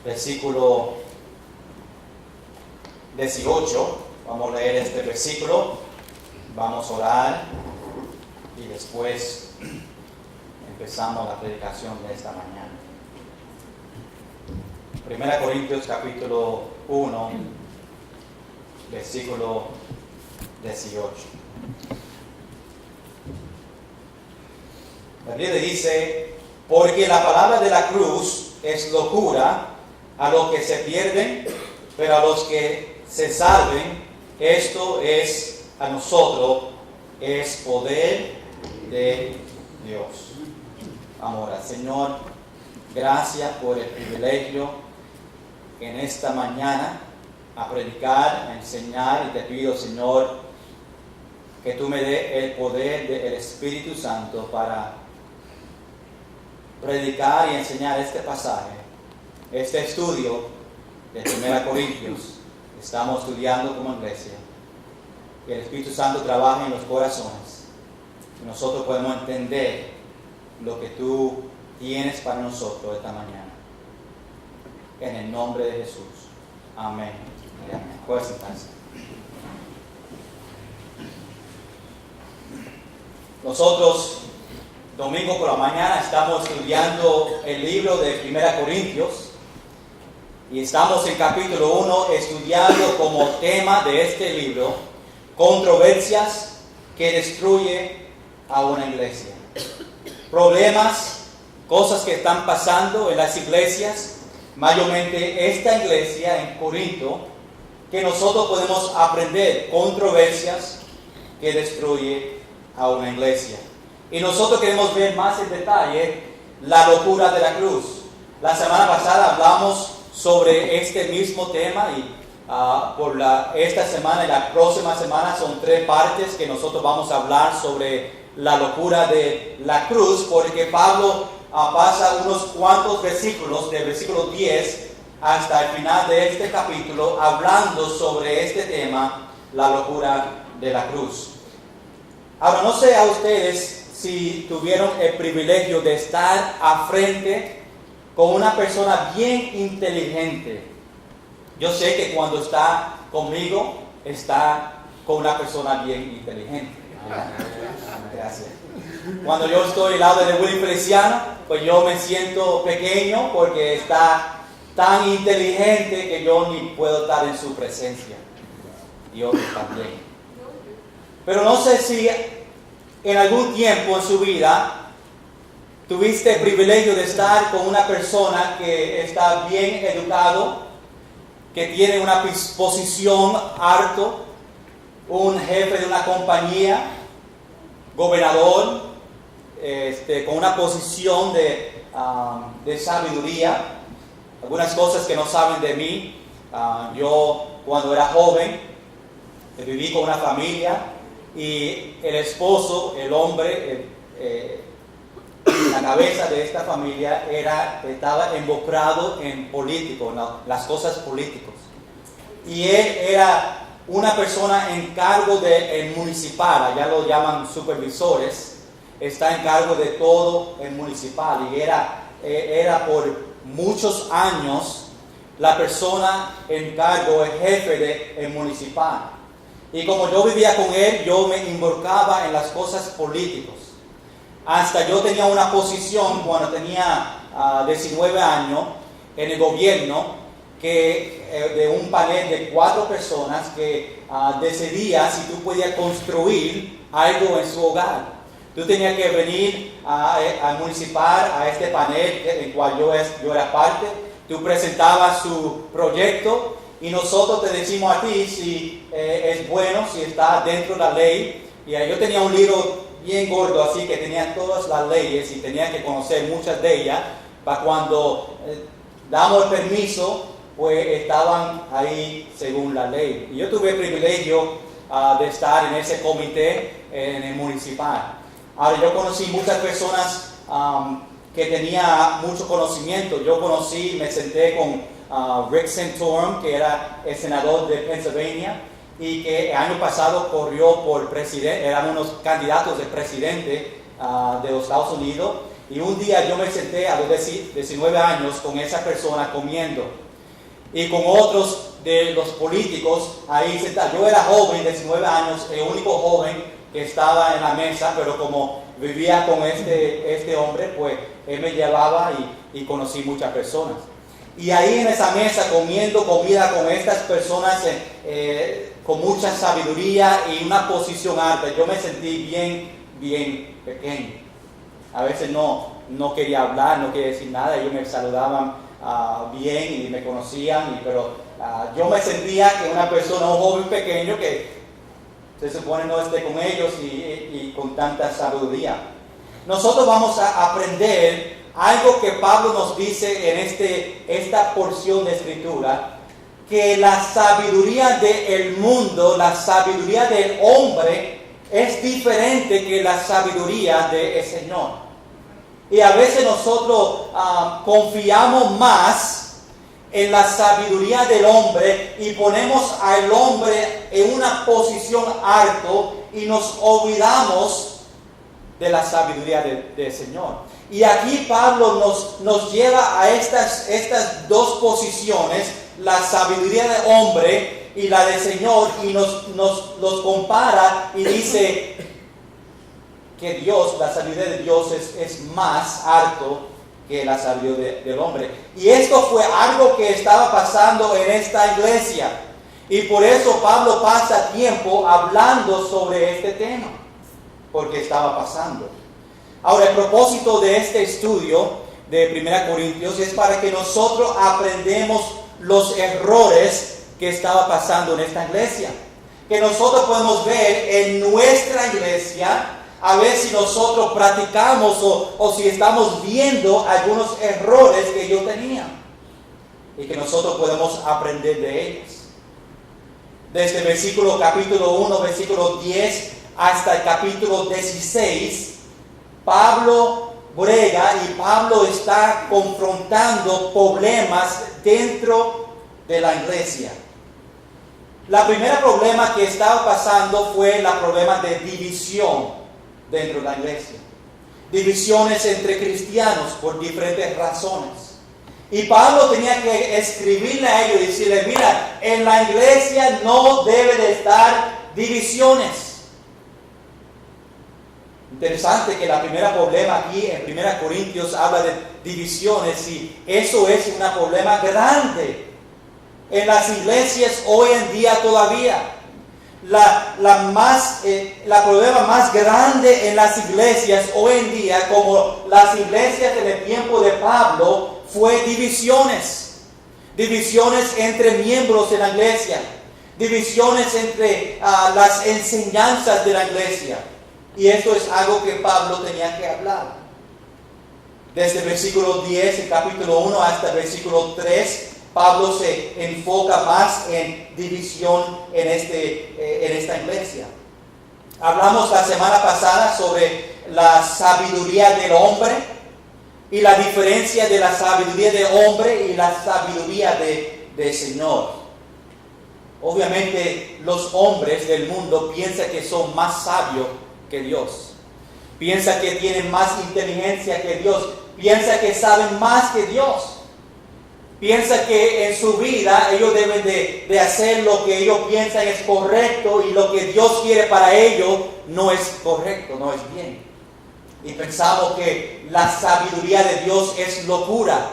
versículo 18. Vamos a leer este versículo, vamos a orar y después empezamos la predicación de esta mañana. 1 Corintios capítulo 1, versículo 18. La Biblia dice: porque la palabra de la cruz es locura a los que se pierden, pero a los que se salven, esto es a nosotros, es poder de Dios. Vamos a orar. Señor, gracias por el privilegio en esta mañana a predicar, a enseñar, y te pido, Señor, que tú me des el poder del Espíritu Santo para predicar y enseñar este pasaje, este estudio de 1 Corintios. Estamos estudiando como iglesia. Que el Espíritu Santo trabaje en los corazones y nosotros podemos entender lo que tú tienes para nosotros esta mañana. En el nombre de Jesús. Amén. Amén. Puedes sentarse. Nosotros, domingo por la mañana, estamos estudiando el libro de 1 Corintios y estamos en capítulo 1 estudiando como tema de este libro controversias que destruyen a una iglesia. Problemas, cosas que están pasando en las iglesias, mayormente esta iglesia en Corinto, que nosotros podemos aprender controversias que destruyen a una iglesia. Y nosotros queremos ver más en detalle la locura de la cruz. La semana pasada hablamos sobre este mismo tema y esta semana y la próxima semana son 3 partes que nosotros vamos a hablar sobre la locura de la cruz, porque Pablo pasa unos cuantos versículos, del versículo 10 hasta el final de este capítulo, hablando sobre este tema, la locura de la cruz. Ahora, no sé a ustedes si tuvieron el privilegio de estar a frente con una persona bien inteligente. Yo sé que cuando está conmigo, está con una persona bien inteligente. Gracias. Cuando yo estoy al lado de Willy Feliciano, pues yo me siento pequeño porque está tan inteligente que yo ni puedo estar en su presencia. Y otros también. Pero no sé si en algún tiempo en su vida tuviste el privilegio de estar con una persona que está bien educado, que tiene una posición alto, un jefe de una compañía, gobernador, con una posición de sabiduría. Algunas cosas que no saben de mí: yo cuando era joven viví con una familia y el esposo, el hombre, la cabeza de esta familia estaba involucrado en político, las cosas políticas. Y él era una persona en cargo del municipal, allá lo llaman supervisores, está en cargo de todo el municipal, y era por muchos años la persona en cargo, el jefe del municipal. Y como yo vivía con él, yo me involucraba en las cosas políticas. Hasta yo tenía una posición cuando tenía 19 años en el gobierno, de un panel de 4 personas que decidía si tú podías construir algo en su hogar. Tú tenías que venir al municipal, a este panel del cual yo era parte. Tú presentabas su proyecto y nosotros te decimos a ti si es bueno, si está dentro de la ley. Y yo tenía un libro bien gordo, así que tenía todas las leyes y tenía que conocer muchas de ellas, para cuando damos el permiso, pues estaban ahí según la ley. Y yo tuve el privilegio de estar en ese comité en el municipal. Ahora, yo conocí muchas personas que tenían mucho conocimiento. Yo me senté con Rick Santorum, que era el senador de Pennsylvania, y que el año pasado corrió por presidente, eran unos candidatos de presidente de los Estados Unidos. Y un día yo me senté a los 19 años con esa persona comiendo. Y con otros de los políticos ahí sentados. Yo era joven, 19 años, el único joven que estaba en la mesa, pero como vivía con este hombre, pues él me llevaba y conocí muchas personas. Y ahí en esa mesa comiendo comida con estas personas con mucha sabiduría y una posición alta, yo me sentí bien pequeño. A veces no quería hablar, no quería decir nada, ellos me saludaban bien y me conocían, pero yo me sentía que una persona, un joven pequeño que se supone no esté con ellos y con tanta sabiduría. Nosotros vamos a aprender algo que Pablo nos dice en esta porción de escritura, que la sabiduría del mundo, la sabiduría del hombre, es diferente que la sabiduría del Señor. Y a veces nosotros confiamos más en la sabiduría del hombre y ponemos al hombre en una posición alto y nos olvidamos de la sabiduría del Señor. Y aquí Pablo nos lleva a estas dos posiciones, la sabiduría del hombre y la del Señor, y los compara y dice que Dios, la sabiduría de Dios es más alto que la sabiduría del hombre. Y esto fue algo que estaba pasando en esta iglesia. Y por eso Pablo pasa tiempo hablando sobre este tema, porque estaba pasando. Ahora, el propósito de este estudio de 1 Corintios es para que nosotros aprendamos los errores que estaba pasando en esta iglesia. Que nosotros podemos ver en nuestra iglesia, a ver si nosotros practicamos o si estamos viendo algunos errores que ellos tenían. Y que nosotros podemos aprender de ellos. Desde el capítulo 1, versículo 10 hasta el capítulo 16, Pablo brega y Pablo está confrontando problemas dentro de la iglesia. La primera problema que estaba pasando fue el problema de división dentro de la iglesia. Divisiones entre cristianos por diferentes razones. Y Pablo tenía que escribirle a ellos y decirle, mira, en la iglesia no debe de estar divisiones. Interesante que el primer problema aquí en 1 Corintios habla de divisiones y eso es un problema grande en las iglesias hoy en día todavía. La problema más grande en las iglesias hoy en día, como las iglesias en el tiempo de Pablo, fue divisiones. Divisiones entre miembros de la iglesia. Divisiones entre las enseñanzas de la iglesia. Y esto es algo que Pablo tenía que hablar. Desde el versículo 10, el capítulo 1, hasta el versículo 3, Pablo se enfoca más en división en esta iglesia. Hablamos la semana pasada sobre la sabiduría del hombre y la diferencia de la sabiduría del hombre y la sabiduría del Señor. Obviamente los hombres del mundo piensan que son más sabios que Dios. Piensa que tienen más inteligencia que Dios. Piensa que saben más que Dios. Piensa que en su vida ellos deben de hacer lo que ellos piensan es correcto y lo que Dios quiere para ellos no es correcto, no es bien. Y pensamos que la sabiduría de Dios es locura,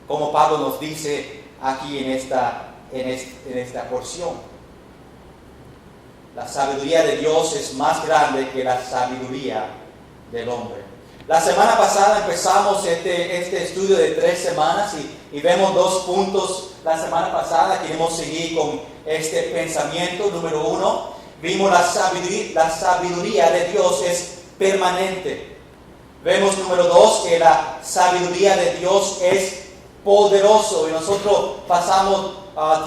como Pablo nos dice aquí en esta porción. La sabiduría de Dios es más grande que la sabiduría del hombre. La semana pasada empezamos este estudio de 3 semanas y vemos 2 puntos la semana pasada. Queremos seguir con este pensamiento. Número 1, vimos la sabiduría de Dios es permanente. Vemos número 2, que la sabiduría de Dios es poderoso. Y nosotros pasamos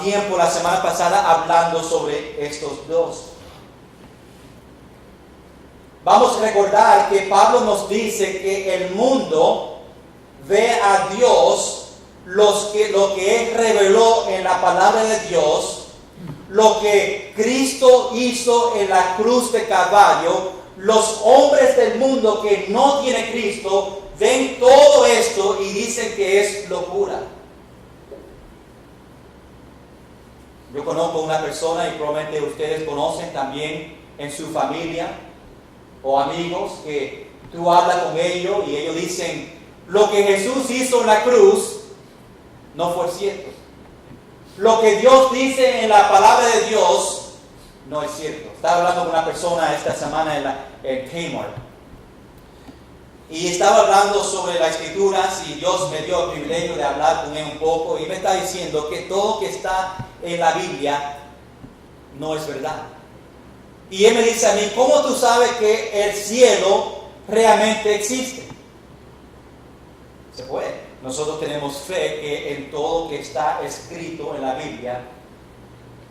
tiempo la semana pasada hablando sobre estos dos. Vamos a recordar que Pablo nos dice que el mundo ve a Dios, lo que Él reveló en la palabra de Dios, lo que Cristo hizo en la cruz de Calvario, los hombres del mundo que no tienen Cristo ven todo esto y dicen que es locura. Yo conozco una persona, y probablemente ustedes conocen también en su familia o amigos, que tú hablas con ellos y ellos dicen, lo que Jesús hizo en la cruz no fue cierto. Lo que Dios dice en la palabra de Dios no es cierto. Estaba hablando con una persona esta semana en Kmart. Y estaba hablando sobre las escrituras y Dios me dio el privilegio de hablar con él un poco. Y me está diciendo que todo lo que está en la Biblia no es verdad. Y él me dice a mí, ¿cómo tú sabes que el cielo realmente existe? Se puede. Nosotros tenemos fe que en todo lo que está escrito en la Biblia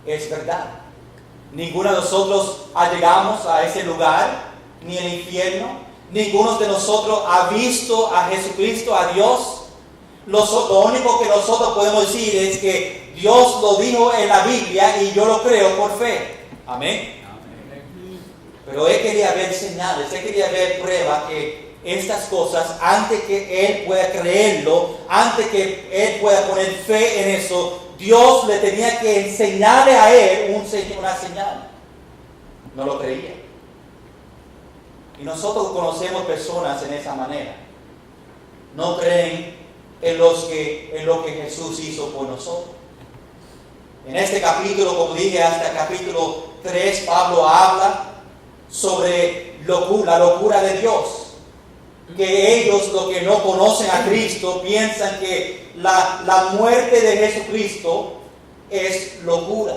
es verdad. Ninguno de nosotros llegamos a ese lugar, ni el infierno. Ninguno de nosotros ha visto a Jesucristo, a Dios. Lo único que nosotros podemos decir es que Dios lo dijo en la Biblia y yo lo creo por fe. Amén. Pero él quería ver señales, él quería ver pruebas que estas cosas, antes que él pueda creerlo, antes que él pueda poner fe en eso, Dios le tenía que enseñarle a él una señal. No lo creía. Y nosotros conocemos personas en esa manera. No creen en lo que Jesús hizo por nosotros. En este capítulo, como dije, hasta el capítulo 3, Pablo habla sobre la locura de Dios. Que ellos, los que no conocen a Cristo, piensan que la muerte de Jesucristo es locura.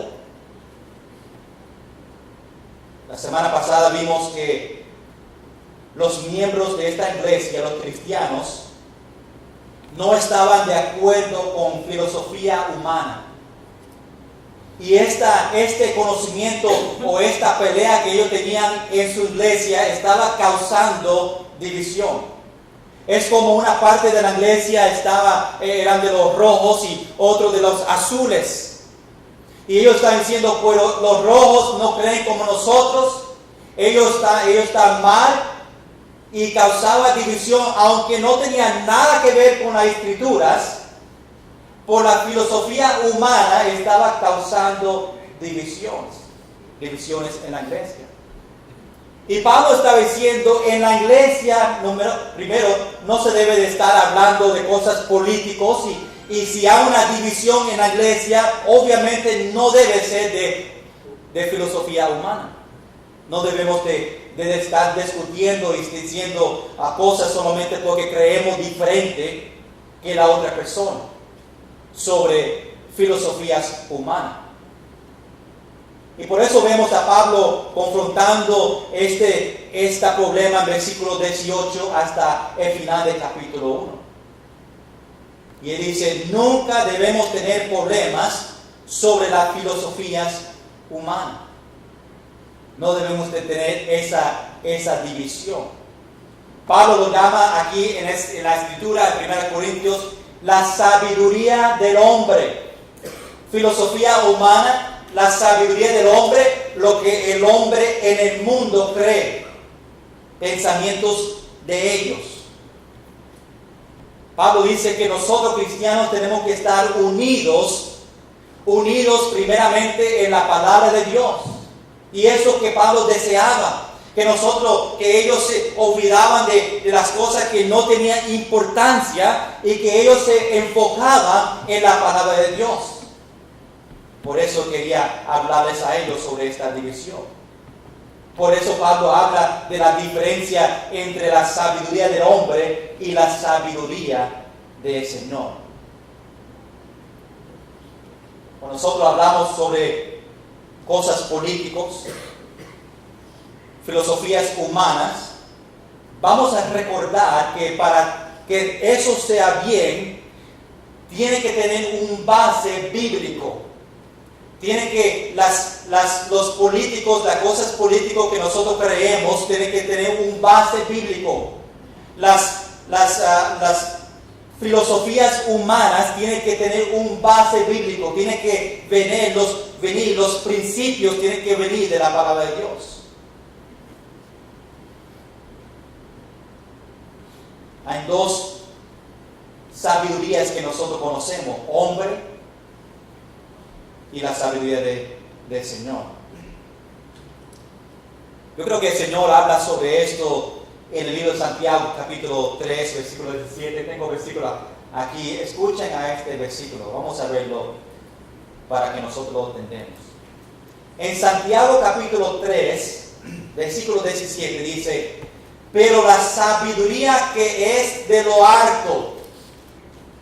La semana pasada vimos que los miembros de esta iglesia, los cristianos, no estaban de acuerdo con filosofía humana. Y este conocimiento o esta pelea que ellos tenían en su iglesia estaba causando división. Es como una parte de la iglesia eran de los rojos y otros de los azules. Y ellos están diciendo, pues los rojos no creen como nosotros, ellos están mal, y causaba división, aunque no tenía nada que ver con las escrituras. Por la filosofía humana estaba causando divisiones en la iglesia. Y Pablo estaba diciendo, en la iglesia, primero, no se debe de estar hablando de cosas políticas, y si hay una división en la iglesia, obviamente no debe ser de filosofía humana. No debemos de estar discutiendo y diciendo cosas solamente porque creemos diferente que la otra persona sobre filosofías humanas. Y por eso vemos a Pablo confrontando este problema en versículo 18 hasta el final del capítulo 1. Y él dice, nunca debemos tener problemas sobre las filosofías humanas. No debemos de tener esa división. Pablo lo llama aquí en la escritura de 1 Corintios la sabiduría del hombre. Filosofía humana, la sabiduría del hombre, lo que el hombre en el mundo cree, pensamientos de ellos. Pablo dice que nosotros cristianos tenemos que estar unidos primeramente en la palabra de Dios. Y eso que Pablo deseaba, que ellos se olvidaban de las cosas que no tenían importancia y que ellos se enfocaban en la palabra de Dios. Por eso quería hablarles a ellos sobre esta división. Por eso Pablo habla de la diferencia entre la sabiduría del hombre y la sabiduría del Señor. Cuando nosotros hablamos sobre cosas políticas, filosofías humanas, vamos a recordar que para que eso sea bien, tiene que tener un base bíblico. Tiene que los políticos, las cosas políticas que nosotros creemos, tienen que tener un base bíblico. Las filosofías humanas tienen que tener un base bíblico. Tienen que venir los principios tienen que venir de la palabra de Dios. Hay dos sabidurías que nosotros conocemos: hombre y la sabiduría del Señor. Yo creo que el Señor habla sobre esto en el libro de Santiago, capítulo 3, versículo 17. Tengo versículo aquí. Escuchen a este versículo. Vamos a verlo para que nosotros lo entendamos. En Santiago, capítulo 3, versículo 17 dice: pero la sabiduría que es de lo alto.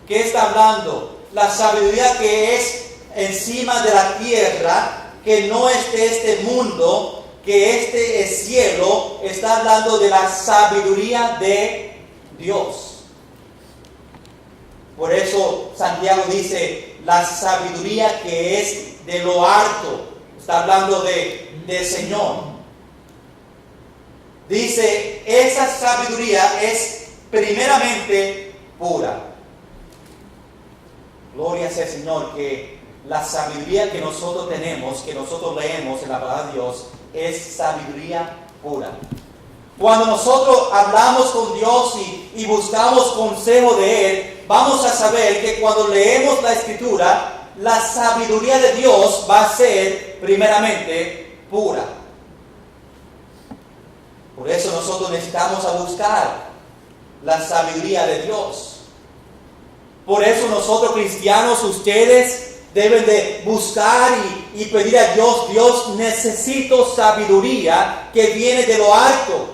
¿Qué está hablando? La sabiduría que es encima de la tierra, que no es de este mundo, que este es cielo. Está hablando de la sabiduría de Dios. Por eso Santiago dice la sabiduría que es de lo alto. Está hablando del Señor. Dice, esa sabiduría es primeramente pura. Gloria sea al Señor, que la sabiduría que nosotros tenemos, que nosotros leemos en la palabra de Dios, es sabiduría pura. Cuando nosotros hablamos con Dios y buscamos consejo de Él, vamos a saber que cuando leemos la Escritura, la sabiduría de Dios va a ser primeramente pura. Por eso nosotros necesitamos a buscar la sabiduría de Dios. Por eso nosotros cristianos, ustedes deben de buscar y pedir a Dios: Dios, necesito sabiduría que viene de lo alto.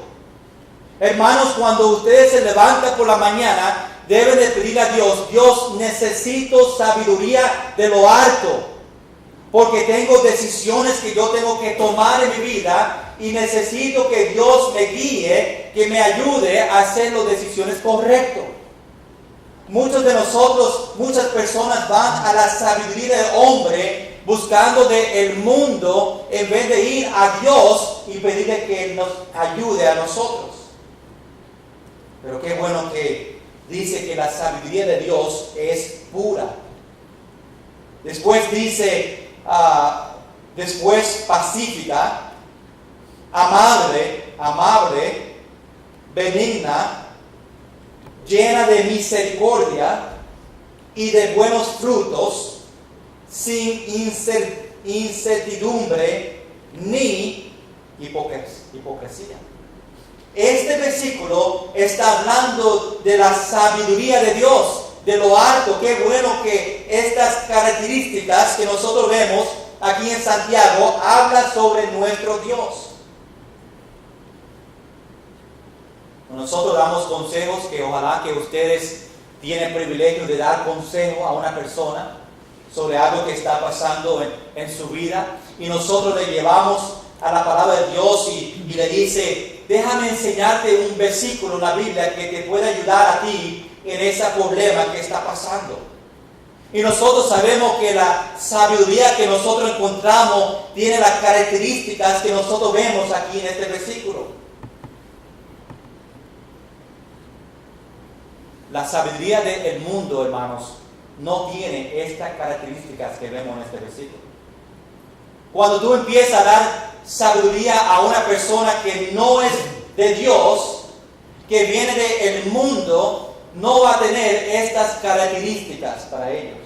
Hermanos, cuando ustedes se levantan por la mañana, deben de pedir a Dios: Dios, necesito sabiduría de lo alto. Porque tengo decisiones que yo tengo que tomar en mi vida y necesito que Dios me guíe, que me ayude a hacer las decisiones correctas. Muchos de nosotros, muchas personas van a la sabiduría del hombre buscando del mundo en vez de ir a Dios y pedirle que Él nos ayude a nosotros. Pero qué bueno que dice que la sabiduría de Dios es pura. Después dice, después pacífica, amable, benigna, llena de misericordia y de buenos frutos, sin incertidumbre ni hipocresía. Este versículo está hablando de la sabiduría de Dios, de lo alto. Qué bueno que estas características que nosotros vemos aquí en Santiago hablan sobre nuestro Dios. Nosotros damos consejos que ojalá que ustedes tienen privilegio de dar consejo a una persona sobre algo que está pasando en su vida, y nosotros le llevamos a la palabra de Dios y le dice: déjame enseñarte un versículo en la Biblia que te pueda ayudar a ti en ese problema que está pasando. Y nosotros sabemos que la sabiduría que nosotros encontramos tiene las características que nosotros vemos aquí en este versículo. La sabiduría del mundo, hermanos, no tiene estas características que vemos en este versículo. Cuando tú empiezas a dar sabiduría a una persona que no es de Dios, que viene del mundo, no va a tener estas características para ellos.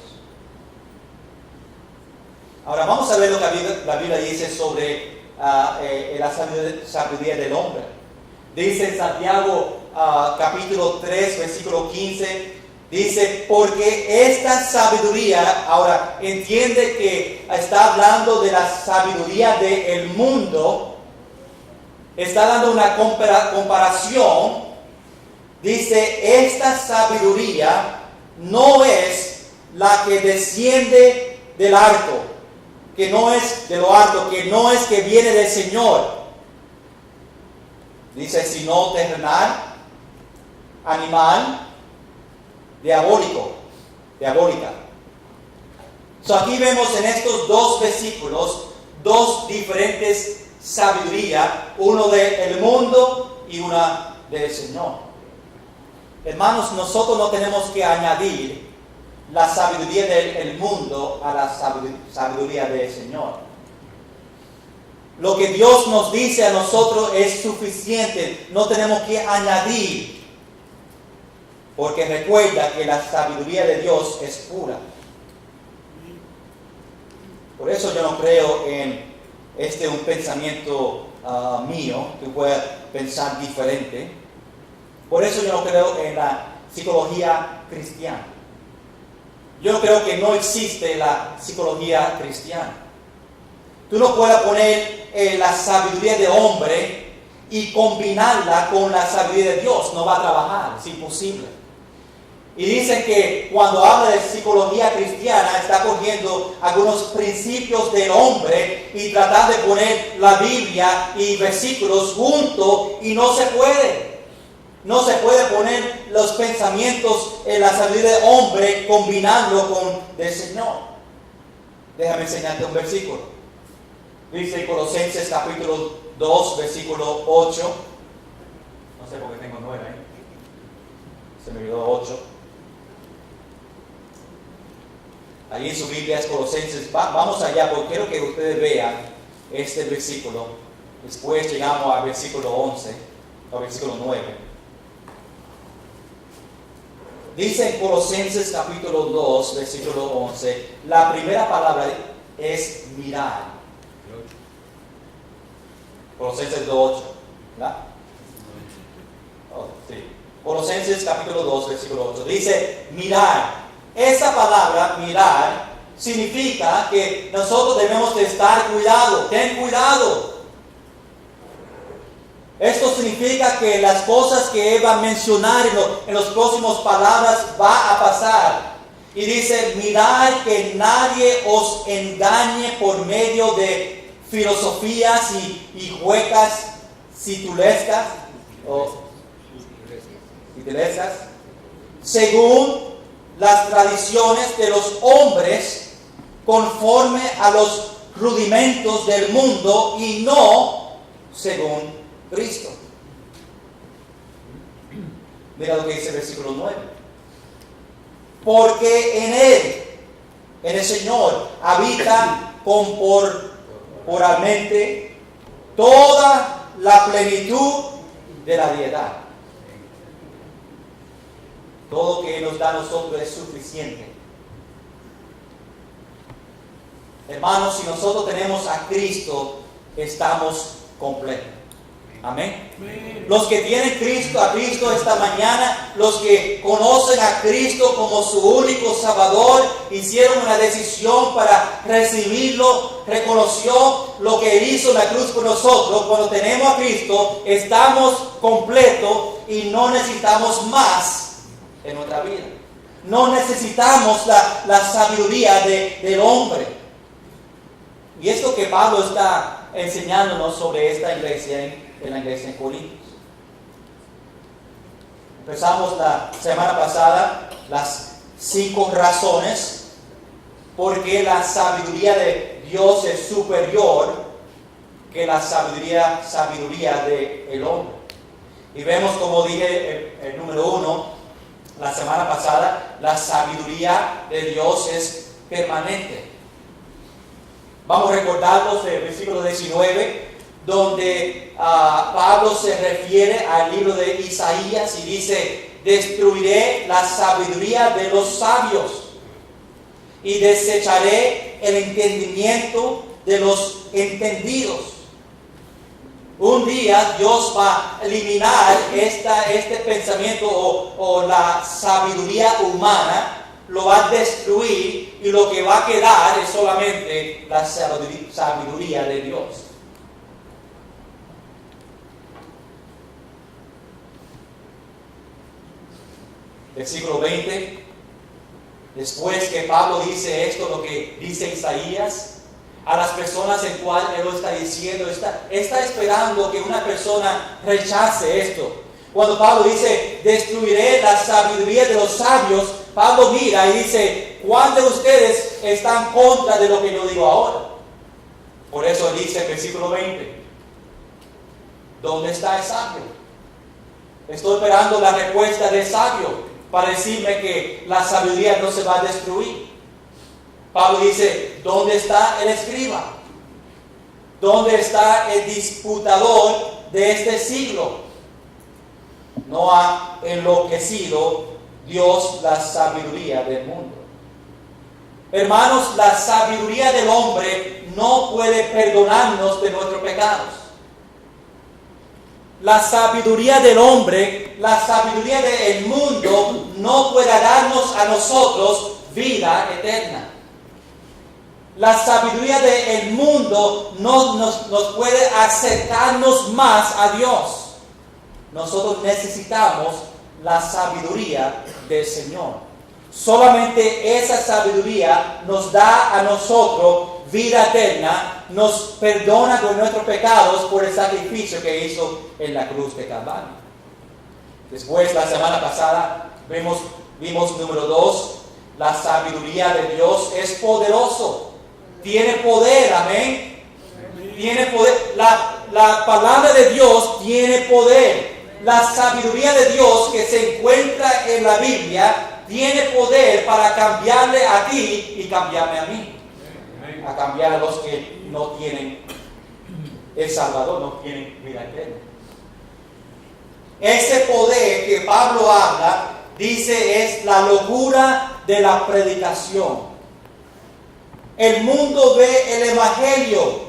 Ahora vamos a ver lo que la Biblia dice sobre la sabiduría del hombre. Dice en Santiago capítulo 3, versículo 15, dice: porque esta sabiduría, ahora entiende que está hablando de la sabiduría del mundo, está dando una comparación. Dice: esta sabiduría no es la que desciende del alto, que no es de lo alto, que no es que viene del Señor. Dice: sino terrenal, animal, diabólica. Aquí vemos en estos dos versículos dos diferentes sabidurías, uno del mundo y una del Señor. Hermanos, nosotros no tenemos que añadir la sabiduría del mundo a la sabiduría del Señor. Lo que Dios nos dice a nosotros es suficiente, no tenemos que añadir. porque recuerda que la sabiduría de Dios es pura. Por eso yo no creo en un pensamiento mío, que pueda pensar diferente. Por eso yo no creo en la psicología cristiana. Yo no creo que no existe la psicología cristiana. Tú no puedes poner la sabiduría de hombre y combinarla con la sabiduría de Dios. No va a trabajar, es imposible. Y dicen que cuando habla de psicología cristiana está cogiendo algunos principios del hombre y tratar de poner la Biblia y versículos juntos, y no se puede. No se puede poner los pensamientos en la sabiduría del hombre combinando con del Señor. Déjame enseñarte un versículo. Dice Colosenses capítulo 2, versículo 8. No sé por qué tengo 9 ahí. Se me olvidó 8. Allí en su Biblia es Colosenses. Vamos allá porque quiero que ustedes vean este versículo. Después llegamos al versículo 11, al versículo 9. Dice en Colosenses capítulo 2, versículo 11, la primera palabra es mirar. Colosenses 2, 8, ¿verdad? Oh, sí. Colosenses capítulo 2, versículo 8, dice mirar. Esa palabra, mirar, significa que nosotros debemos de estar cuidado. Ten cuidado. Esto significa que las cosas que Él va a mencionar en las próximas palabras va a pasar. Y dice, mirad que nadie os engañe por medio de filosofías y huecas situlescas, según las tradiciones de los hombres, conforme a los rudimentos del mundo y no según Cristo. Mira lo que dice el versículo 9. Porque en Él, en el Señor, habita corporalmente toda la plenitud de la deidad. Todo que Él nos da a nosotros es suficiente. Hermanos, si nosotros tenemos a Cristo, estamos completos. Amén. Amén. Los que tienen a Cristo esta mañana, los que conocen a Cristo como su único Salvador, hicieron una decisión para recibirlo, reconoció lo que Él hizo en la cruz por nosotros. Cuando tenemos a Cristo, estamos completos y no necesitamos más en nuestra vida. No necesitamos la sabiduría del hombre. Y esto que Pablo está enseñándonos sobre esta iglesia en la iglesia en Corintios. Empezamos la semana pasada las 5 razones por qué la sabiduría de Dios es superior que la sabiduría del hombre. Y vemos, como dije, el número 1, la semana pasada, la sabiduría de Dios es permanente. Vamos a recordarnos del versículo 19, donde Pablo se refiere al libro de Isaías y dice, destruiré la sabiduría de los sabios y desecharé el entendimiento de los entendidos. Un día Dios va a eliminar este pensamiento o la sabiduría humana, lo va a destruir y lo que va a quedar es solamente la sabiduría de Dios. Versículo 20. Después que Pablo dice esto, lo que dice Isaías, a las personas en cual él lo está diciendo, está esperando que una persona rechace esto. Cuando Pablo dice, destruiré la sabiduría de los sabios, Pablo mira y dice, ¿cuántos de ustedes están contra de lo que yo digo ahora? Por eso dice el versículo 20, ¿dónde está el sabio? Estoy esperando la respuesta del sabio para decirme que la sabiduría no se va a destruir. Pablo dice, ¿dónde está el escriba? ¿Dónde está el disputador de este siglo? No ha enloquecido Dios la sabiduría del mundo. Hermanos, la sabiduría del hombre no puede perdonarnos de nuestros pecados. La sabiduría del hombre, la sabiduría del mundo no puede darnos a nosotros vida eterna. La sabiduría del mundo no nos puede acercarnos más a Dios. Nosotros necesitamos la sabiduría del Señor. Solamente esa sabiduría nos da a nosotros vida eterna, nos perdona de nuestros pecados por el sacrificio que hizo en la cruz de Calvario. Después, la semana pasada, vimos número 2, la sabiduría de Dios es poderoso. Tiene poder, amén. Tiene poder. La palabra de Dios tiene poder. La sabiduría de Dios que se encuentra en la Biblia tiene poder para cambiarle a ti y cambiarme a mí. A cambiar a los que no tienen el Salvador, no tienen vida eterna. Ese poder que Pablo habla, dice, es la locura de la predicación. El mundo ve el Evangelio,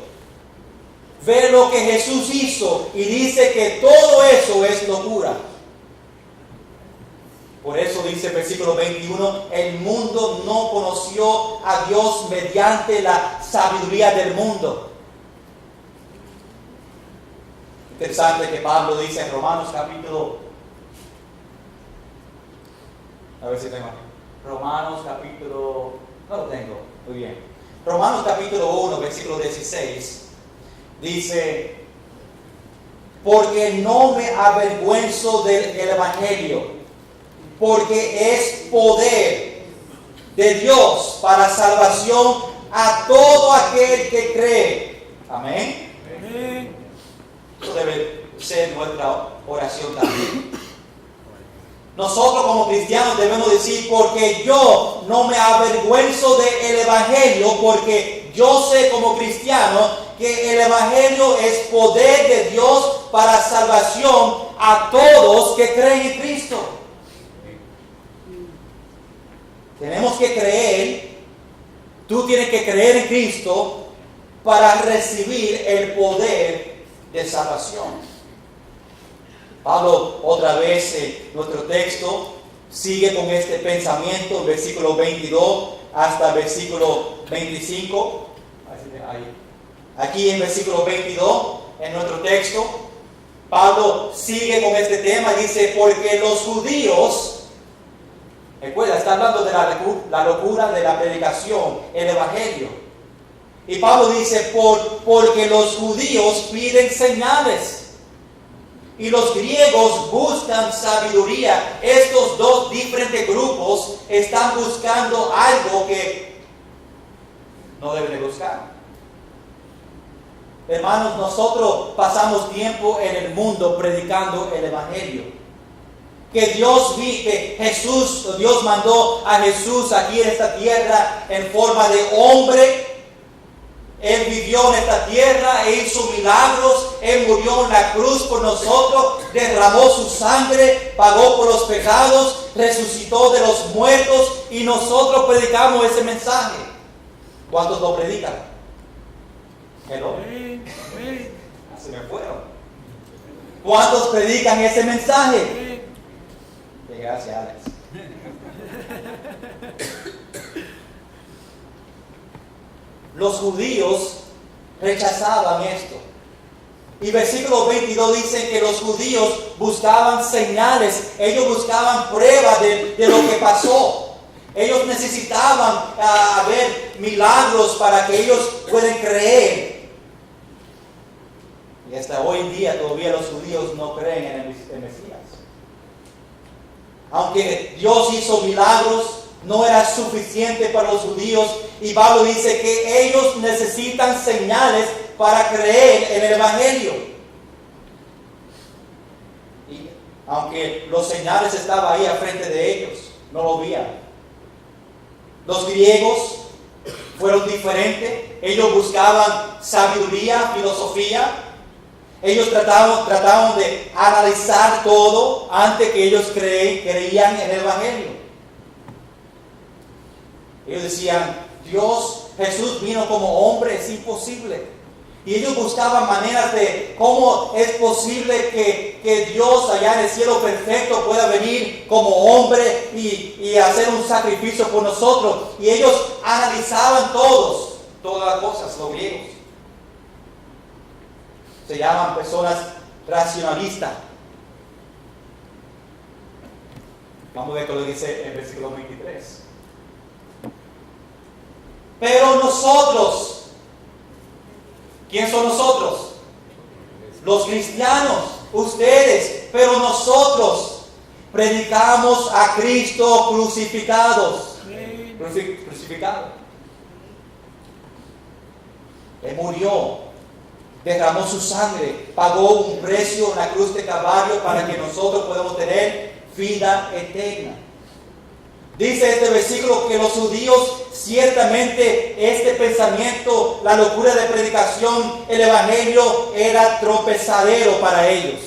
ve lo que Jesús hizo y dice que todo eso es locura. Por eso dice el versículo 21, el mundo no conoció a Dios mediante la sabiduría del mundo. Interesante que Pablo dice en Romanos capítulo, a ver si tengo, Romanos capítulo, no lo tengo, muy bien. Romanos capítulo 1, versículo 16, dice, porque no me avergüenzo del Evangelio, porque es poder de Dios para salvación a todo aquel que cree. Amén. Amén. Eso debe ser nuestra oración también. Nosotros como cristianos debemos decir, porque yo no me avergüenzo del Evangelio, porque yo sé como cristiano que el Evangelio es poder de Dios para salvación a todos que creen en Cristo. Tenemos que creer, tú tienes que creer en Cristo para recibir el poder de salvación. Pablo, otra vez, nuestro texto sigue con este pensamiento, versículo 22 hasta versículo 25. Aquí en versículo 22, en nuestro texto, Pablo sigue con este tema y dice, porque los judíos, recuerda, está hablando de la locura de la predicación, el Evangelio. Y Pablo dice, porque los judíos piden señales y los griegos buscan sabiduría. Estos dos diferentes grupos están buscando algo que no deben de buscar. Hermanos, nosotros pasamos tiempo en el mundo predicando el Evangelio. Que Dios mandó a Jesús aquí en esta tierra en forma de hombre. Él vivió en esta tierra, Él hizo milagros, Él murió en la cruz por nosotros, derramó su sangre, pagó por los pecados, resucitó de los muertos y nosotros predicamos ese mensaje. ¿Cuántos lo predican? Hello. Se me fueron. ¿Cuántos predican ese mensaje? Gracias, Alex. Los judíos rechazaban esto. Y versículo 22 dice que los judíos buscaban señales, ellos buscaban pruebas de lo que pasó. Ellos necesitaban ver milagros para que ellos puedan creer. Y hasta hoy en día todavía los judíos no creen en el Mesías. Aunque Dios hizo milagros, no era suficiente para los judíos. Y Pablo dice que ellos necesitan señales para creer en el Evangelio. Y aunque los señales estaban ahí al frente de ellos, no lo veían. Los griegos fueron diferentes. Ellos buscaban sabiduría, filosofía. Ellos trataban de analizar todo antes que ellos creían en el Evangelio. Ellos decían, Jesús vino como hombre, es imposible. Y ellos buscaban maneras de cómo es posible que Dios allá en el cielo perfecto pueda venir como hombre y hacer un sacrificio por nosotros. Y ellos analizaban todas las cosas, los griegos. Se llaman personas racionalistas. Vamos a ver qué lo dice el versículo 23. Pero nosotros, ¿quién son nosotros? Los cristianos, ustedes, pero nosotros predicamos a Cristo crucificados. Crucificado. Él murió, derramó su sangre, pagó un precio en la cruz de Calvario para que nosotros podamos tener vida eterna. Dice este versículo que los judíos ciertamente este pensamiento, la locura de predicación, el evangelio era tropezadero para ellos.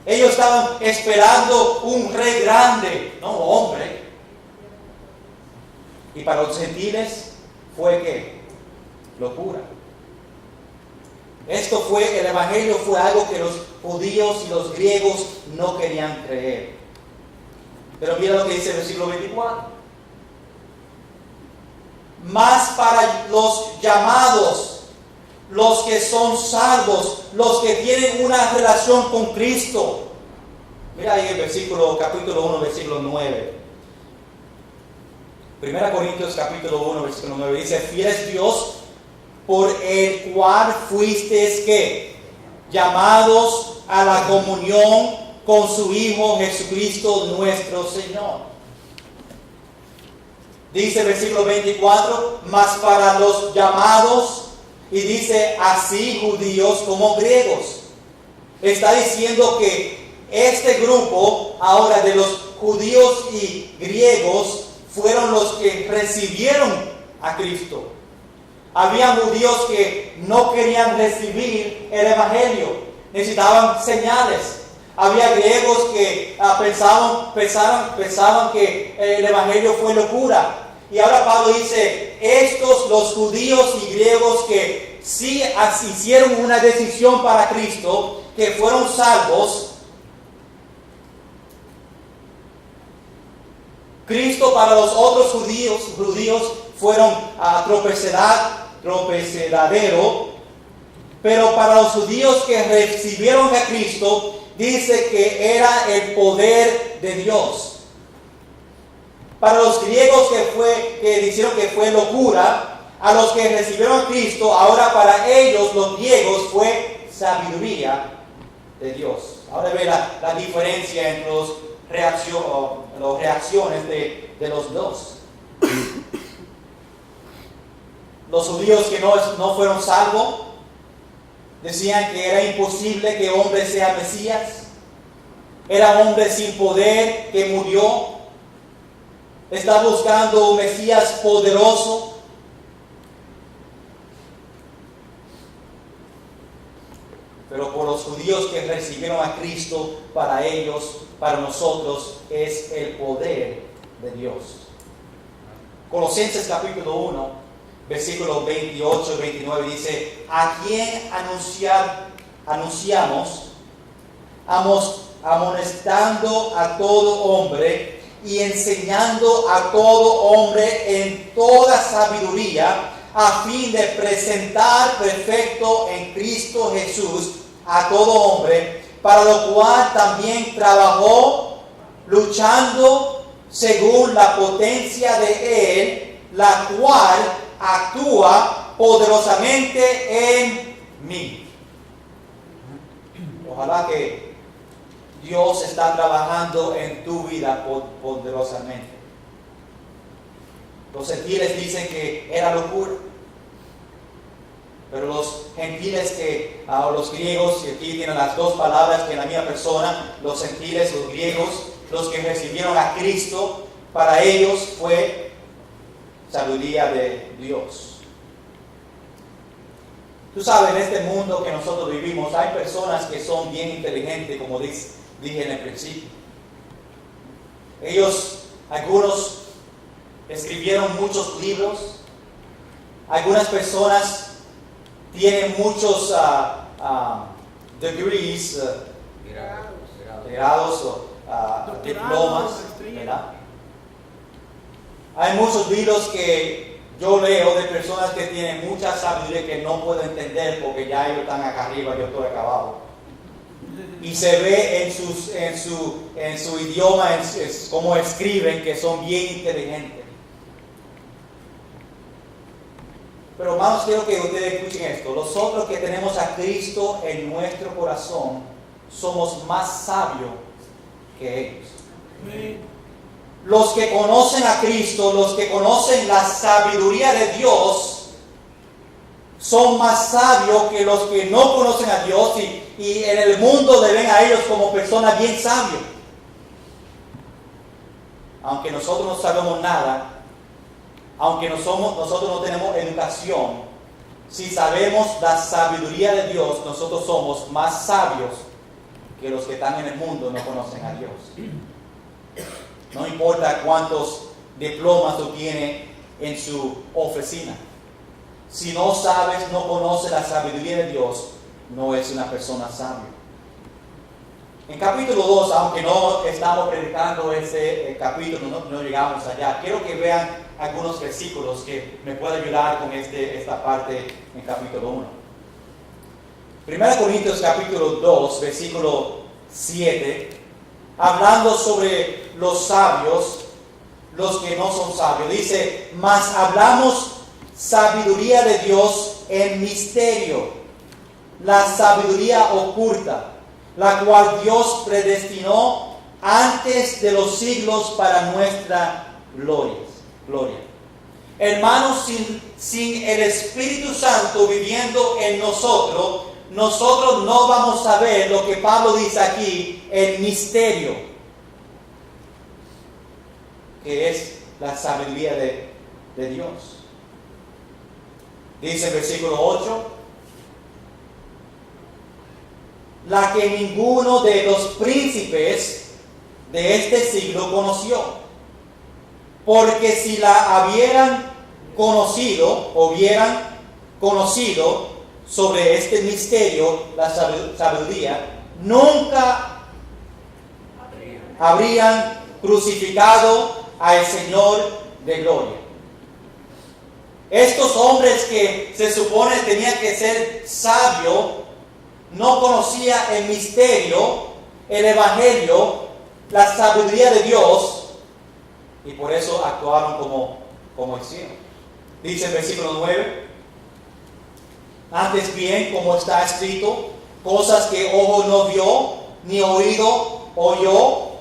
Ellos estaban esperando un rey grande, no hombre. Y para los gentiles fue ¿qué? Locura. El evangelio fue algo que los judíos y los griegos no querían creer. Pero mira lo que dice el versículo 24. Mas para los llamados, los que son salvos, los que tienen una relación con Cristo. Mira ahí el capítulo 1, versículo 9. 1 Corintios capítulo 1, versículo 9. Dice, fiel es Dios, por el cual fuisteis ¿qué? Llamados a la comunión con su Hijo Jesucristo nuestro Señor. Dice el versículo 24, mas para los llamados, y dice así judíos como griegos. Está diciendo que este grupo ahora de los judíos y griegos fueron los que recibieron a Cristo. Había judíos que no querían recibir el evangelio, necesitaban señales. Había griegos que pensaban que el evangelio fue locura. Y ahora Pablo dice, los judíos y griegos que sí hicieron una decisión para Cristo, que fueron salvos, Cristo para los otros judíos fueron tropezadero, pero para los judíos que recibieron a Cristo, dice que era el poder de Dios. Para los griegos que dijeron que fue locura, a los que recibieron a Cristo, ahora para ellos, los griegos, fue sabiduría de Dios. Ahora ve la diferencia entre las reacciones de los dos. Los judíos que no fueron salvos decían que era imposible que hombre sea Mesías. Era hombre sin poder que murió. Está buscando un Mesías poderoso. Pero por los judíos que recibieron a Cristo, para ellos, para nosotros, es el poder de Dios. Colosenses capítulo 1, versículos 28 y 29 dice, a quien anunciamos, amonestando a todo hombre y enseñando a todo hombre en toda sabiduría, a fin de presentar perfecto en Cristo Jesús a todo hombre, para lo cual también trabajó luchando según la potencia de Él, la cual actúa poderosamente en mí. Ojalá que Dios está trabajando en tu vida poderosamente. Los gentiles dicen que era locura, pero los gentiles los griegos, y aquí tienen las dos palabras que en la misma persona, los gentiles, los griegos, los que recibieron a Cristo, para ellos fue sabiduría de Dios. Tú sabes, en este mundo que nosotros vivimos, hay personas que son bien inteligentes, como dije en el principio. Algunos escribieron muchos libros. Algunas personas tienen muchos degrees, grados o diplomas, ¿verdad? Hay muchos libros que yo leo de personas que tienen mucha sabiduría que no puedo entender porque ya ellos están acá arriba, yo estoy acá abajo. Y se ve en su idioma, cómo escriben, que son bien inteligentes. Pero hermanos, quiero que ustedes escuchen esto. Nosotros que tenemos a Cristo en nuestro corazón, somos más sabios que ellos. Los que conocen a Cristo, los que conocen la sabiduría de Dios, son más sabios que los que no conocen a Dios y en el mundo ven a ellos como personas bien sabios. Aunque nosotros no sabemos nada, aunque nosotros no tenemos educación, si sabemos la sabiduría de Dios, nosotros somos más sabios que los que están en el mundo no conocen a Dios. No importa cuántos diplomas tú tienes en su oficina. Si no sabes, no conoces la sabiduría de Dios, no es una persona sabia. En capítulo 2, aunque no estamos predicando ese capítulo, no llegamos allá, quiero que vean algunos versículos que me pueden ayudar con esta parte en capítulo 1. 1 Corintios capítulo 2, versículo 7, hablando sobre los sabios, los que no son sabios. Dice, mas hablamos sabiduría de Dios en misterio, la sabiduría oculta, la cual Dios predestinó antes de los siglos para nuestra gloria. Hermanos, sin el Espíritu Santo viviendo en nosotros no vamos a ver lo que Pablo dice aquí, el misterio, que es la sabiduría de Dios. Dice el versículo 8, la que ninguno de los príncipes de este siglo conoció. Porque si la hubieran conocido sobre este misterio, la sabiduría, nunca habrían crucificado al Señor de gloria. Estos hombres que se supone tenían que ser sabios, no conocían el misterio, el evangelio, la sabiduría de Dios, y por eso actuaron como hicieron. Dice el versículo 9, antes bien, como está escrito, cosas que ojo no vio, ni oído oyó,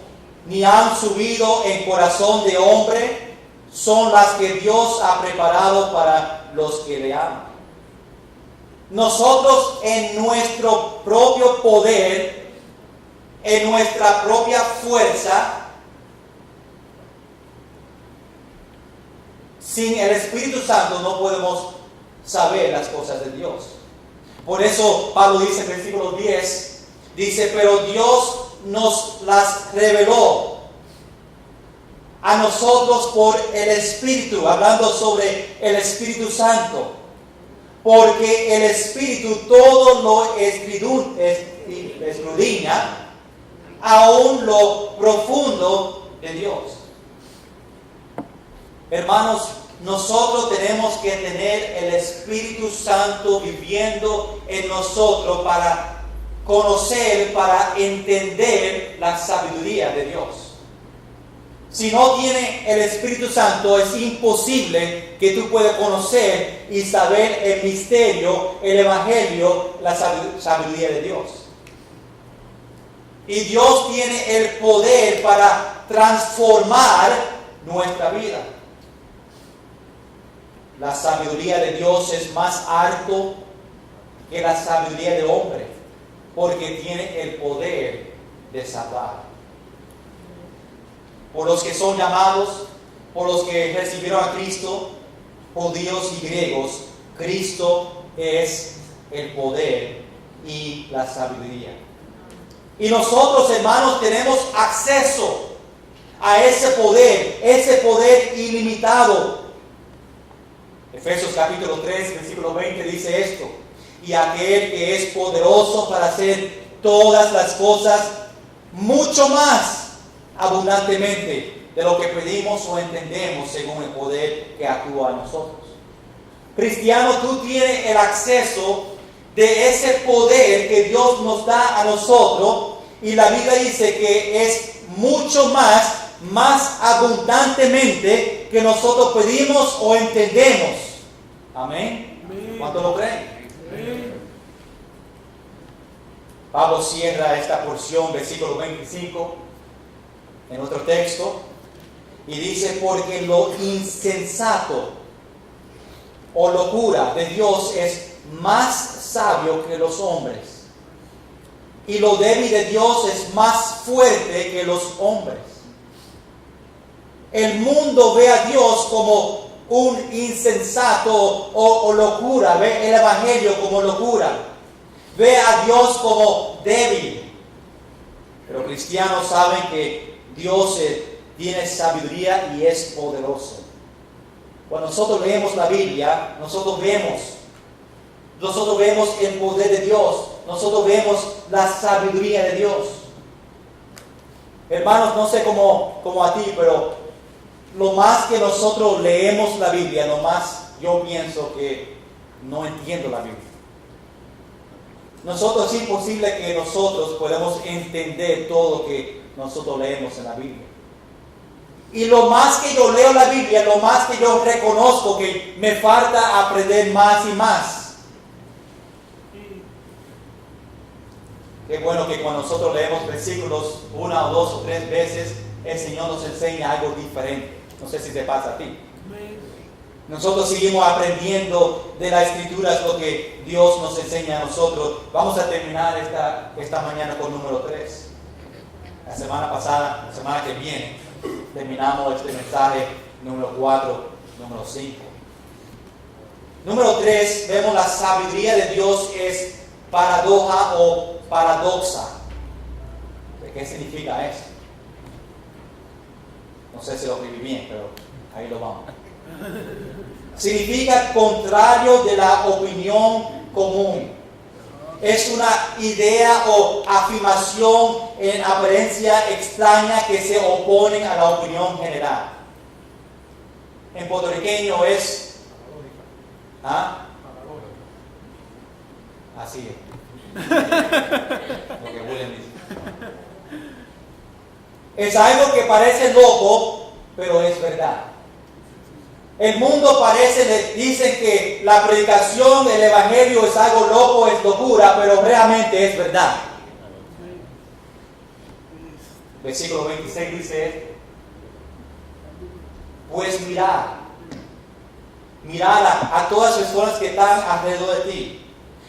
ni han subido en corazón de hombre, son las que Dios ha preparado para los que le aman. Nosotros en nuestro propio poder, en nuestra propia fuerza, sin el Espíritu Santo no podemos saber las cosas de Dios. Por eso Pablo dice en versículo 10, dice, pero Dios nos las reveló a nosotros por el Espíritu, hablando sobre el Espíritu Santo, porque el Espíritu todo lo escudriña, aún lo profundo de Dios. Hermanos, nosotros tenemos que tener el Espíritu Santo viviendo en nosotros para conocer, para entender la sabiduría de Dios. Si no tiene el Espíritu Santo, es imposible que tú puedas conocer y saber el misterio, el evangelio, la sabiduría de Dios. Y Dios tiene el poder para transformar nuestra vida. La sabiduría de Dios es más alto que la sabiduría de hombre, porque tiene el poder de salvar. Por los que son llamados, por los que recibieron a Cristo, judíos y griegos, Cristo es el poder y la sabiduría. Y nosotros, hermanos, tenemos acceso a ese poder ilimitado. Efesios capítulo 3, versículo 20 dice esto: y aquel que es poderoso para hacer todas las cosas mucho más abundantemente de lo que pedimos o entendemos, según el poder que actúa en nosotros. Cristiano, tú tienes el acceso de ese poder que Dios nos da a nosotros, y la Biblia dice que es mucho más abundantemente que nosotros pedimos o entendemos. Amén. ¿Cuánto lo creen? Amén. Pablo cierra esta porción, versículo 25, en otro texto, y dice: porque lo insensato o locura de Dios es más sabio que los hombres, y lo débil de Dios es más fuerte que los hombres. El mundo ve a Dios como un insensato o locura, ve el evangelio como locura, ve a Dios como débil. Pero cristianos saben que Dios tiene sabiduría y es poderoso. Cuando nosotros leemos la Biblia, nosotros vemos el poder de Dios, nosotros vemos la sabiduría de Dios. Hermanos, no sé cómo a ti, pero lo más que nosotros leemos la Biblia, lo más yo pienso que no entiendo la Biblia. Nosotros es imposible que nosotros podamos entender todo lo que nosotros leemos en la Biblia. Y lo más que yo leo la Biblia, lo más que yo reconozco que me falta aprender más y más. Qué bueno que cuando nosotros leemos versículos 1 o 2 o 3 veces, el Señor nos enseña algo diferente. No sé si te pasa a ti. Nosotros seguimos aprendiendo de las Escrituras lo que Dios nos enseña a nosotros. Vamos a terminar esta mañana con número 3. La semana que viene, terminamos este mensaje número 4, número 5. Número 3, vemos la sabiduría de Dios es paradoja o paradoxa. ¿Qué significa eso? No sé si lo escribí bien, pero ahí lo vamos. Significa contrario de la opinión común. Es una idea o afirmación en apariencia extraña que se oponen a la opinión general. En puertorriqueño es... ¿Ah? Así es. Lo que William dice. Es algo que parece loco, pero es verdad. El mundo dicen que la predicación del evangelio es algo loco, es locura, pero realmente es verdad. Versículo 26 dice: pues mirad a todas las personas que están alrededor de ti.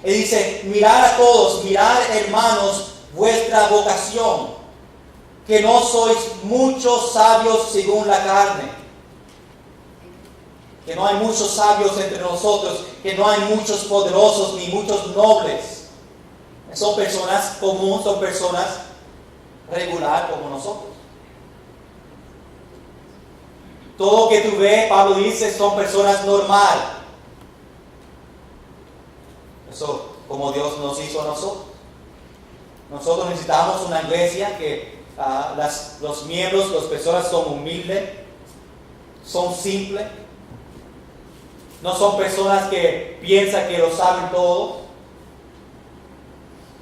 Y dice: mirad a todos, mirad, hermanos, vuestra vocación, que no sois muchos sabios según la carne. Que no hay muchos sabios entre nosotros, que no hay muchos poderosos ni muchos nobles. Son personas comunes, son personas regular como nosotros. Todo lo que tú ves, Pablo dice, son personas normales. Eso como Dios nos hizo a nosotros. Nosotros necesitamos una iglesia que los miembros, las personas son humildes, son simples. No son personas que piensan que lo saben todo.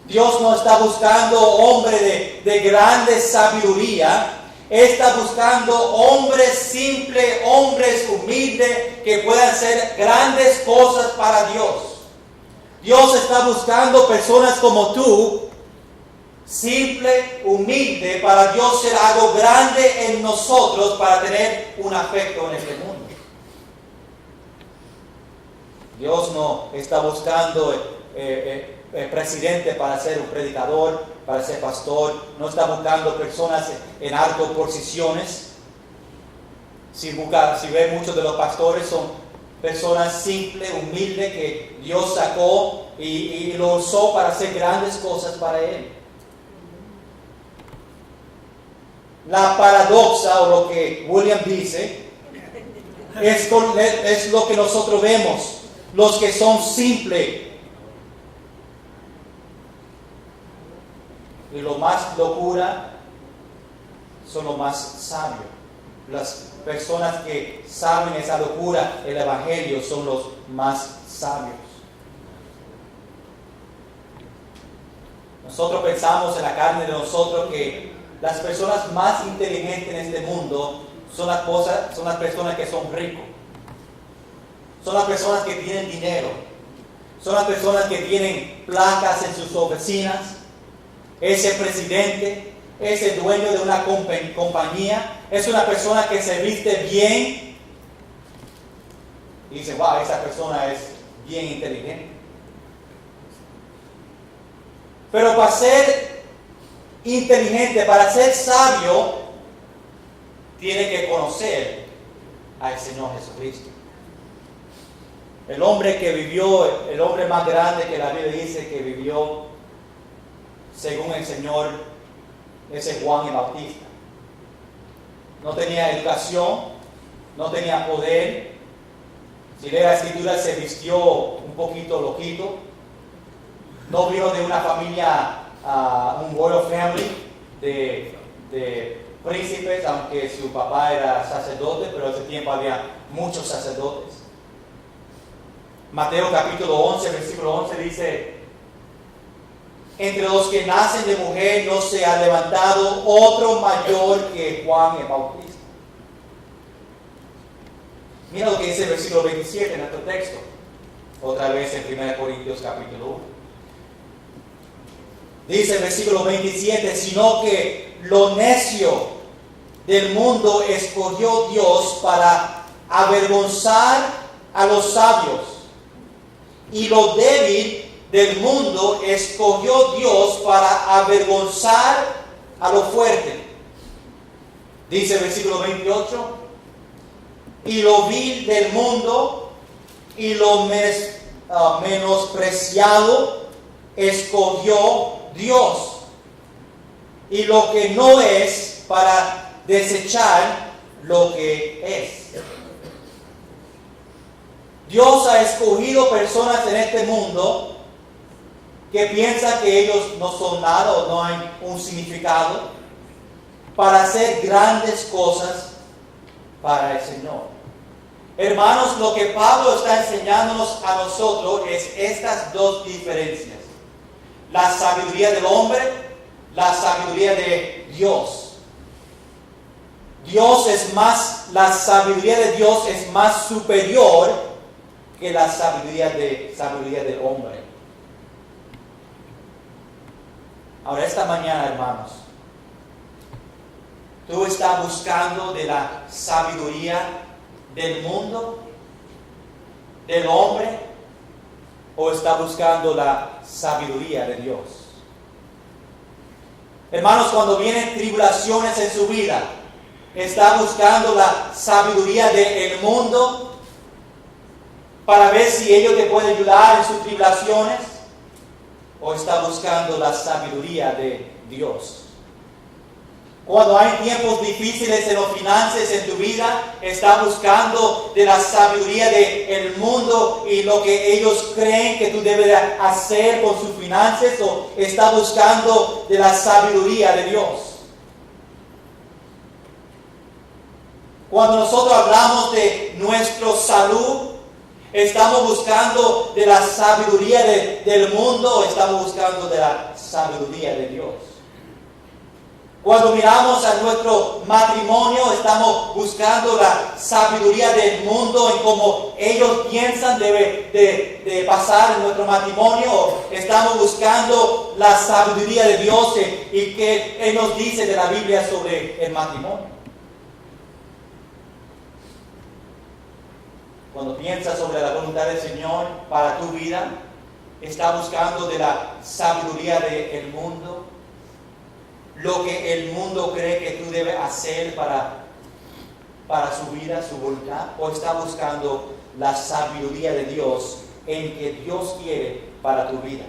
Dios no está buscando hombres de grande sabiduría. Está buscando hombres simples, hombres humildes que puedan hacer grandes cosas para Dios. Dios está buscando personas como tú, simple, humilde, para Dios ser algo grande en nosotros, para tener un afecto en este mundo. Dios no está buscando presidente para ser un predicador, para ser pastor. No está buscando personas en altas posiciones. Si ve muchos de los pastores son persona simple, humilde, que Dios sacó y lo usó para hacer grandes cosas para Él. La paradoja, o lo que William dice, es lo que nosotros vemos. Los que son simples y lo más locura son los más sabios. Las personas que saben esa locura, el Evangelio, son los más sabios. Nosotros pensamos en la carne de nosotros que las personas más inteligentes en este mundo son las personas que son ricos. Son las personas que tienen dinero. Son las personas que tienen placas en sus oficinas. Ese presidente, ese dueño de una compañía, es una persona que se viste bien. Y dice, wow, esa persona es bien inteligente. Pero para ser inteligente, para ser sabio, tiene que conocer al Señor Jesucristo. El hombre que vivió, el hombre más grande que la Biblia dice que vivió según el Señor, ese Juan el Bautista. No tenía educación, no tenía poder. Si lee la Escritura, se vistió un poquito loquito. No vino de una familia, un royal family de príncipes, aunque su papá era sacerdote, pero en ese tiempo había muchos sacerdotes. Mateo capítulo 11, versículo 11 dice: entre los que nacen de mujer no se ha levantado otro mayor que Juan el Bautista. Mira lo que dice el versículo 27 en nuestro texto. Otra vez en 1 Corintios capítulo 1. Dice el versículo 27, sino que lo necio del mundo escogió Dios para avergonzar a los sabios, y lo débil del mundo escogió Dios para avergonzar a lo fuerte. Dice el versículo 28, y lo vil del mundo y lo menospreciado escogió Dios, y lo que no es, para desechar lo que es. Dios ha escogido personas en este mundo que piensan que ellos no son nada o no hay un significado, para hacer grandes cosas para el Señor. Hermanos, lo que Pablo está enseñándonos a nosotros es estas dos diferencias: la sabiduría del hombre, la sabiduría de Dios. La sabiduría de Dios es más superior que la sabiduría del hombre. Ahora, esta mañana, hermanos, ¿tú estás buscando de la sabiduría del mundo, del hombre, o estás buscando la sabiduría de Dios? Hermanos, cuando vienen tribulaciones en su vida, ¿está buscando la sabiduría del mundo para ver si ellos te pueden ayudar en sus tribulaciones? ¿O está buscando la sabiduría de Dios? Cuando hay tiempos difíciles en las finanzas en tu vida, ¿está buscando de la sabiduría del mundo y lo que ellos creen que tú debes hacer con sus finanzas? ¿O está buscando de la sabiduría de Dios? Cuando nosotros hablamos de nuestra salud, ¿estamos buscando de la sabiduría del mundo o estamos buscando de la sabiduría de Dios? Cuando miramos a nuestro matrimonio, ¿estamos buscando la sabiduría del mundo en cómo ellos piensan de pasar en nuestro matrimonio? ¿O estamos buscando la sabiduría de Dios y que Él nos dice de la Biblia sobre el matrimonio? Cuando piensas sobre la voluntad del Señor para tu vida, ¿estás buscando de la sabiduría del mundo? Lo que el mundo cree que tú debes hacer para para su vida, su voluntad, o está buscando la sabiduría de Dios en que Dios quiere para tu vida?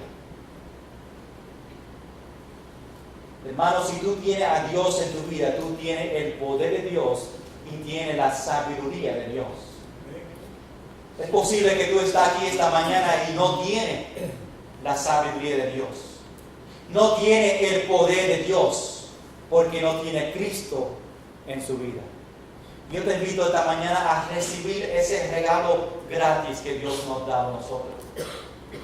Hermano, si tú tienes a Dios en tu vida, tú tienes el poder de Dios y tienes la sabiduría de Dios. Es posible que tú estás aquí esta mañana y no tienes la sabiduría de Dios. No tiene el poder de Dios porque no tiene Cristo en su vida. Yo te invito esta mañana a recibir ese regalo gratis que Dios nos da a nosotros.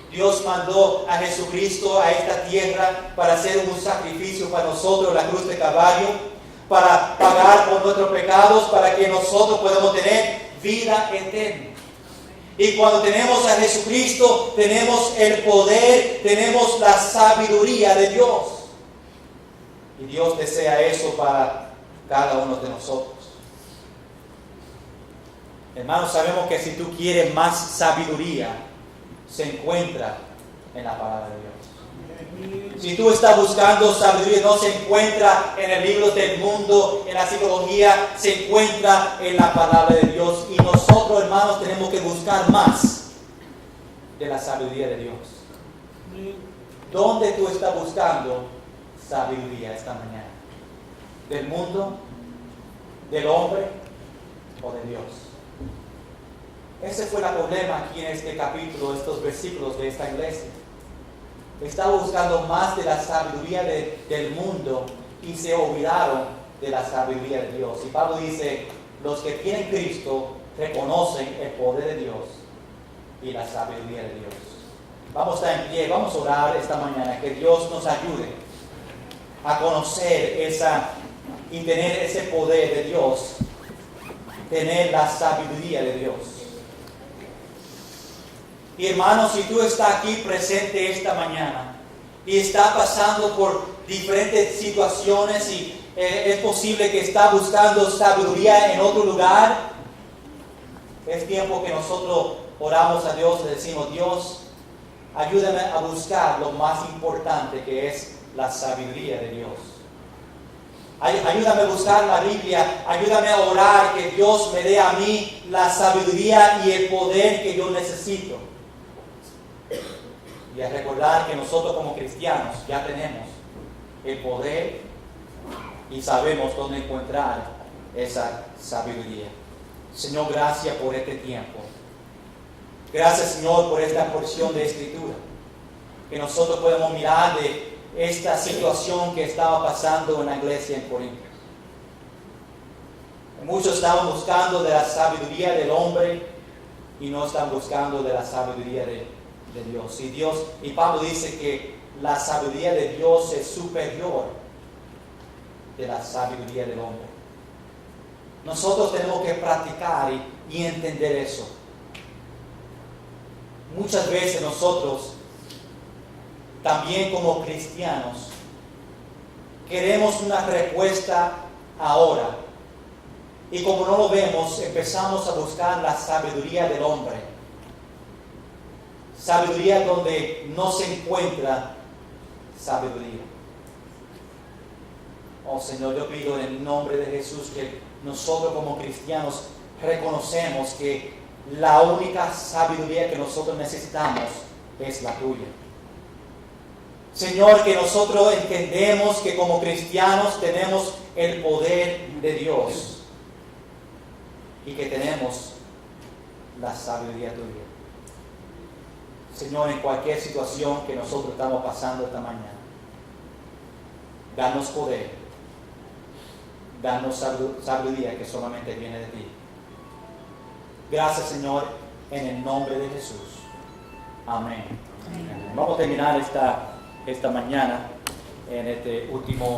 Dios mandó a Jesucristo a esta tierra para hacer un sacrificio para nosotros, la cruz de Calvario, para pagar por nuestros pecados, para que nosotros podamos tener vida eterna. Y cuando tenemos a Jesucristo, tenemos el poder, tenemos la sabiduría de Dios. Y Dios desea eso para cada uno de nosotros. Hermanos, sabemos que si tú quieres más sabiduría, se encuentra en la palabra de Dios. Si tú estás buscando sabiduría, no se encuentra en el libro del mundo, en la psicología, se encuentra en la palabra de Dios. Y nosotros, hermanos, tenemos que buscar más de la sabiduría de Dios. ¿Dónde tú estás buscando sabiduría esta mañana? ¿Del mundo? ¿Del hombre? ¿O de Dios? Ese fue el problema aquí en este capítulo, estos versículos de esta iglesia. Estaba buscando más de la sabiduría del mundo y se olvidaron de la sabiduría de Dios. Y Pablo dice, los que tienen Cristo reconocen el poder de Dios y la sabiduría de Dios. Vamos a estar en pie, vamos a orar esta mañana, que Dios nos ayude a conocer y tener ese poder de Dios, tener la sabiduría de Dios. Y hermanos, si tú estás aquí presente esta mañana y estás pasando por diferentes situaciones y es posible que estás buscando sabiduría en otro lugar, es tiempo que nosotros oramos a Dios y decimos, Dios, ayúdame a buscar lo más importante que es la sabiduría de Dios. Ayúdame a buscar la Biblia, ayúdame a orar que Dios me dé a mí la sabiduría y el poder que yo necesito. Y a recordar que nosotros como cristianos ya tenemos el poder y sabemos dónde encontrar esa sabiduría. Señor, gracias por este tiempo. Gracias, Señor, por esta porción de Escritura. Que nosotros podemos mirar de esta situación que estaba pasando en la iglesia en Corinto. Muchos estaban buscando de la sabiduría del hombre y no están buscando de la sabiduría de Dios. Y Pablo dice que la sabiduría de Dios es superior de la sabiduría del hombre. Nosotros tenemos que practicar y entender eso. Muchas veces nosotros, también como cristianos, queremos una respuesta ahora. Y como no lo vemos, empezamos a buscar la sabiduría del hombre. Sabiduría donde no se encuentra sabiduría. Oh Señor, yo pido en el nombre de Jesús que nosotros como cristianos reconocemos que la única sabiduría que nosotros necesitamos es la tuya. Señor, que nosotros entendemos que como cristianos tenemos el poder de Dios y que tenemos la sabiduría tuya. Señor, en cualquier situación que nosotros estamos pasando esta mañana, danos poder, danos sabiduría que solamente viene de ti. Gracias, Señor, en el nombre de Jesús. Amén. Vamos a terminar esta mañana en este último